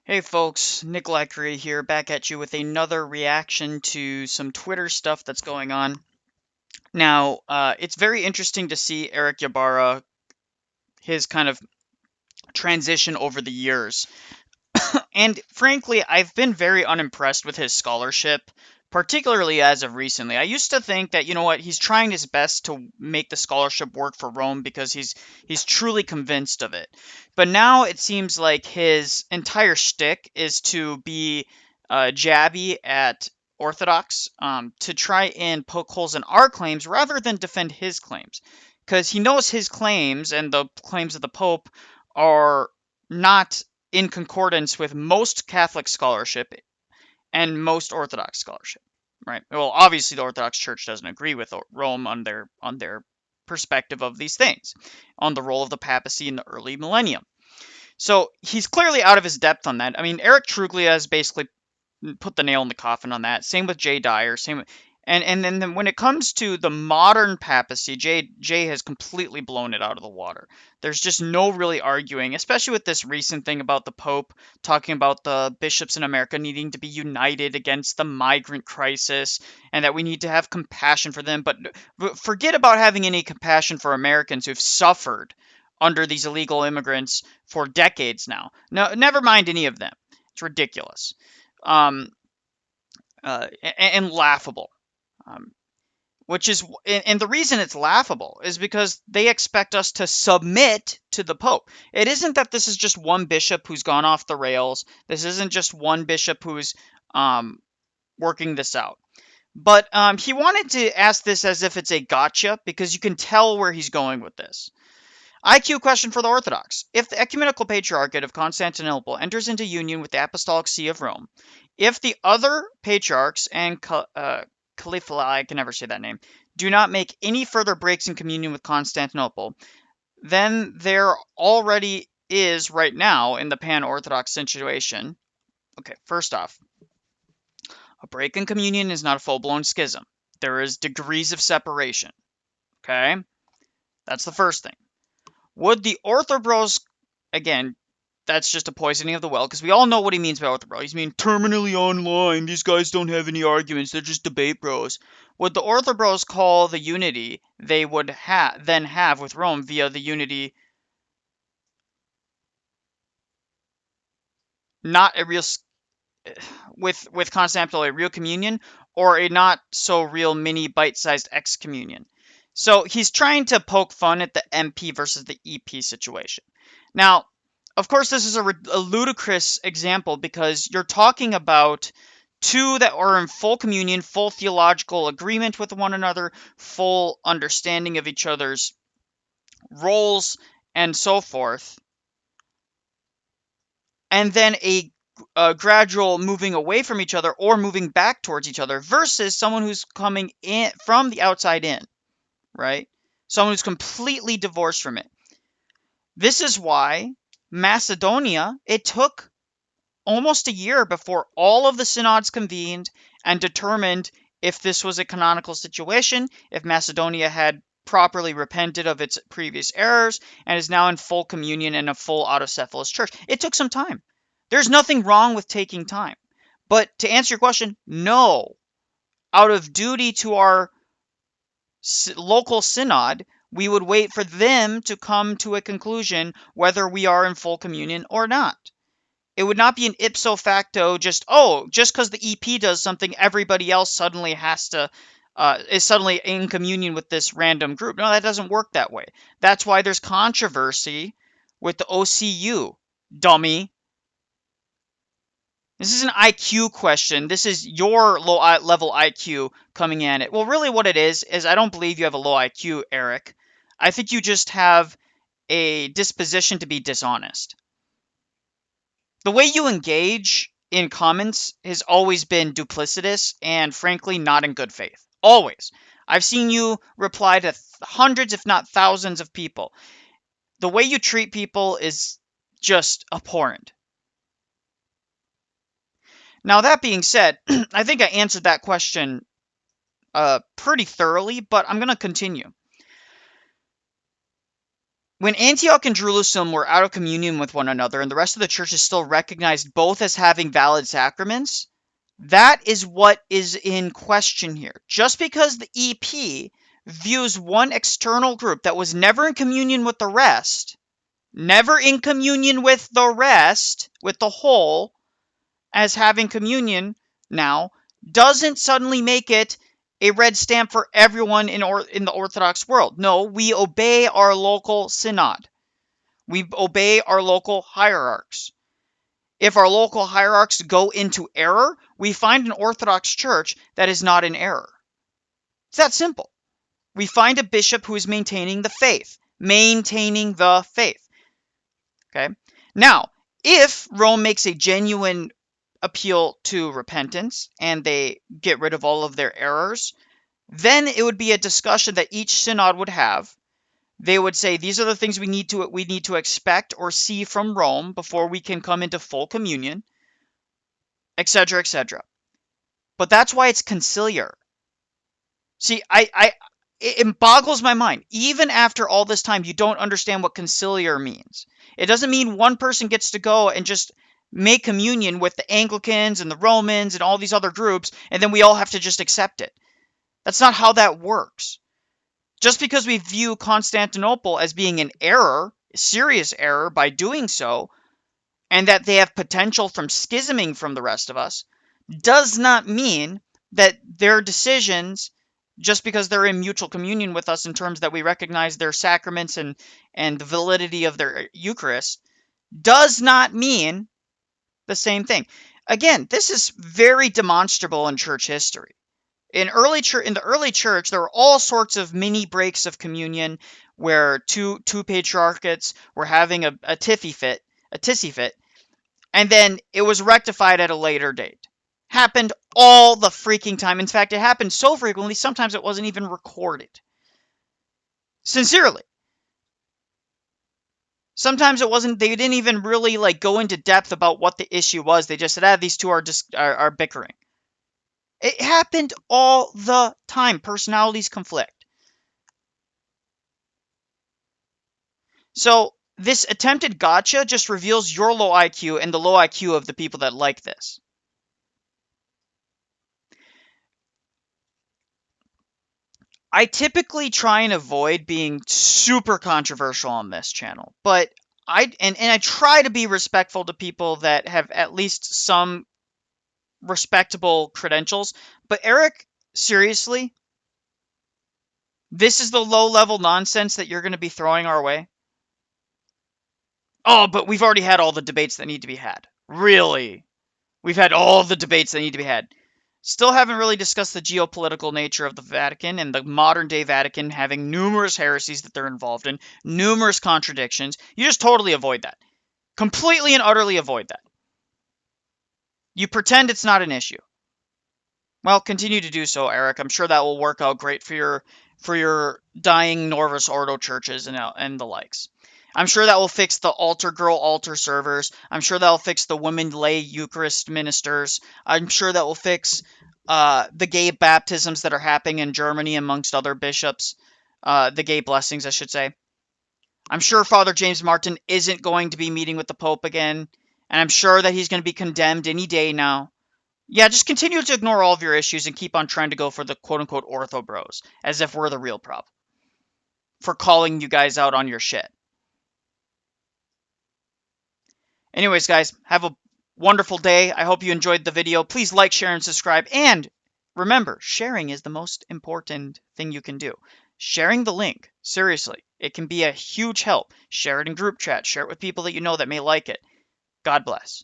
Hey folks, Nicholai I'm here, back at you with another reaction to some Twitter stuff that's going on. Now, it's very interesting to see Erick Ybarra, his kind of transition over the years. And frankly, I've been very unimpressed with his scholarship, particularly as of recently. I used to think that, you know what, he's trying his best to make the scholarship work for Rome because he's truly convinced of it. But now it seems like his entire shtick is to be jabby at Orthodox, to try and poke holes in our claims rather than defend his claims. Because he knows his claims and the claims of the Pope are not in concordance with most Catholic scholarship and most Orthodox scholarship, right? Well, obviously the Orthodox Church doesn't agree with Rome on their perspective of these things, on the role of the papacy in the early millennium. So he's clearly out of his depth on that. I mean, Eric Truglia has basically put the nail in the coffin on that. Same with Jay Dyer. And then when it comes to the modern papacy, Jay has completely blown it out of the water. There's just no really arguing, especially with this recent thing about the Pope talking about the bishops in America needing to be united against the migrant crisis and that we need to have compassion for them. But forget about having any compassion for Americans who've suffered under these illegal immigrants for decades now. No, never mind any of them. It's ridiculous, um, and laughable. Um, which is, and the reason it's laughable is because they expect us to submit to the Pope. It isn't that this is just one bishop who's gone off the rails. This isn't just one bishop who's working this out. But he wanted to ask this as if it's a gotcha because you can tell where he's going with this. IQ question for the Orthodox. If the ecumenical patriarchate of Constantinople enters into union with the Apostolic See of Rome, if the other patriarchs and Caliph, I can never say that name, do not make any further breaks in communion with Constantinople, then there already is right now in the pan-Orthodox situation. Okay, first off, a break in communion is not a full-blown schism. There is degrees of separation. Okay, that's the first thing. Would the Orthobros, again, that's just a poisoning of the well, because we all know what he means by Orthobro. He's mean terminally online. These guys don't have any arguments. They're just debate bros. Would the Orthobros call the unity they would then have with Rome via the unity not a real with Constantinople a real communion or a not so real mini bite-sized excommunion? So he's trying to poke fun at the MP versus the EP situation. Now, of course, this is a ludicrous example because you're talking about two that are in full communion, full theological agreement with one another, full understanding of each other's roles, and so forth, and then a gradual moving away from each other or moving back towards each other versus someone who's coming in from the outside in, right? Someone who's completely divorced from it. This is why Macedonia, it took almost a year before all of the synods convened and determined if this was a canonical situation, if Macedonia had properly repented of its previous errors, and is now in full communion and a full autocephalous church. It took some time. There's nothing wrong with taking time. But to answer your question, no. Out of duty to our local synod, we would wait for them to come to a conclusion whether we are in full communion or not. It would not be an ipso facto just because the EP does something, everybody else suddenly has to is suddenly in communion with this random group. No, that doesn't work that way. That's why there's controversy with the OCU, dummy. This is an IQ question. This is your low level IQ coming at it. Well, really what it is I don't believe you have a low IQ, Eric. I think you just have a disposition to be dishonest. The way you engage in comments has always been duplicitous and frankly not in good faith. Always. I've seen you reply to hundreds, if not thousands of people. The way you treat people is just abhorrent. Now, that being said, I think I answered that question pretty thoroughly, but I'm going to continue. when Antioch and Jerusalem were out of communion with one another and the rest of the churches still recognized both as having valid sacraments, that is what is in question here. Just because the EP views one external group that was never in communion with the rest, never in communion with the rest, with the whole, as having communion now, doesn't suddenly make it a red stamp for everyone in the Orthodox world. No, we obey our local synod. We obey our local hierarchs. If our local hierarchs go into error, we find an Orthodox church that is not in error. It's that simple. We find a bishop who is maintaining the faith. Maintaining the faith. Okay? Now, if Rome makes a genuine appeal to repentance and they get rid of all of their errors, then it would be a discussion that each synod would have. They would say, these are the things we need to expect or see from Rome before we can come into full communion, etc., etc. But that's why it's conciliar. See, it boggles my mind. Even after all this time, you don't understand what conciliar means. It doesn't mean one person gets to go and just make communion with the Anglicans and the Romans and all these other groups, and then we all have to just accept it. That's not how that works. Just because we view Constantinople as being an error, serious error by doing so, and that they have potential from schisming from the rest of us, does not mean that their decisions, just because they're in mutual communion with us in terms that we recognize their sacraments and the validity of their Eucharist, does not mean the same thing. Again, this is very demonstrable in church history. In the early church, there were all sorts of mini breaks of communion where two patriarchates were having a tissy fit, and then it was rectified at a later date. Happened all the freaking time. In fact, it happened so frequently, sometimes it wasn't even recorded. Sincerely. Sometimes it wasn't, they didn't even really go into depth about what the issue was. They just said, these two are bickering. It happened all the time. Personalities conflict. So this attempted gotcha just reveals your low IQ and the low IQ of the people that like this. I typically try and avoid being super controversial on this channel, but I try to be respectful to people that have at least some respectable credentials. But Erick, seriously, this is the low-level nonsense that you're going to be throwing our way? Oh, but we've already had all the debates that need to be had. Really? We've had all the debates that need to be had. Still haven't really discussed the geopolitical nature of the Vatican and the modern-day Vatican having numerous heresies that they're involved in, numerous contradictions. You just totally avoid that. Completely and utterly avoid that. You pretend it's not an issue. Well, continue to do so, Erick. I'm sure that will work out great for your dying Novus Ordo churches and the likes. I'm sure that will fix the altar girl altar servers. I'm sure that will fix the women lay Eucharist ministers. I'm sure that will fix the gay baptisms that are happening in Germany amongst other bishops. The gay blessings, I should say. I'm sure Father James Martin isn't going to be meeting with the Pope again. And I'm sure that he's going to be condemned any day now. Yeah, just continue to ignore all of your issues and keep on trying to go for the quote-unquote ortho bros, as if we're the real problem, for calling you guys out on your shit. Anyways, guys, have a wonderful day. I hope you enjoyed the video. Please like, share, and subscribe. And remember, sharing is the most important thing you can do. Sharing the link, seriously, it can be a huge help. Share it in group chat. Share it with people that you know that may like it. God bless.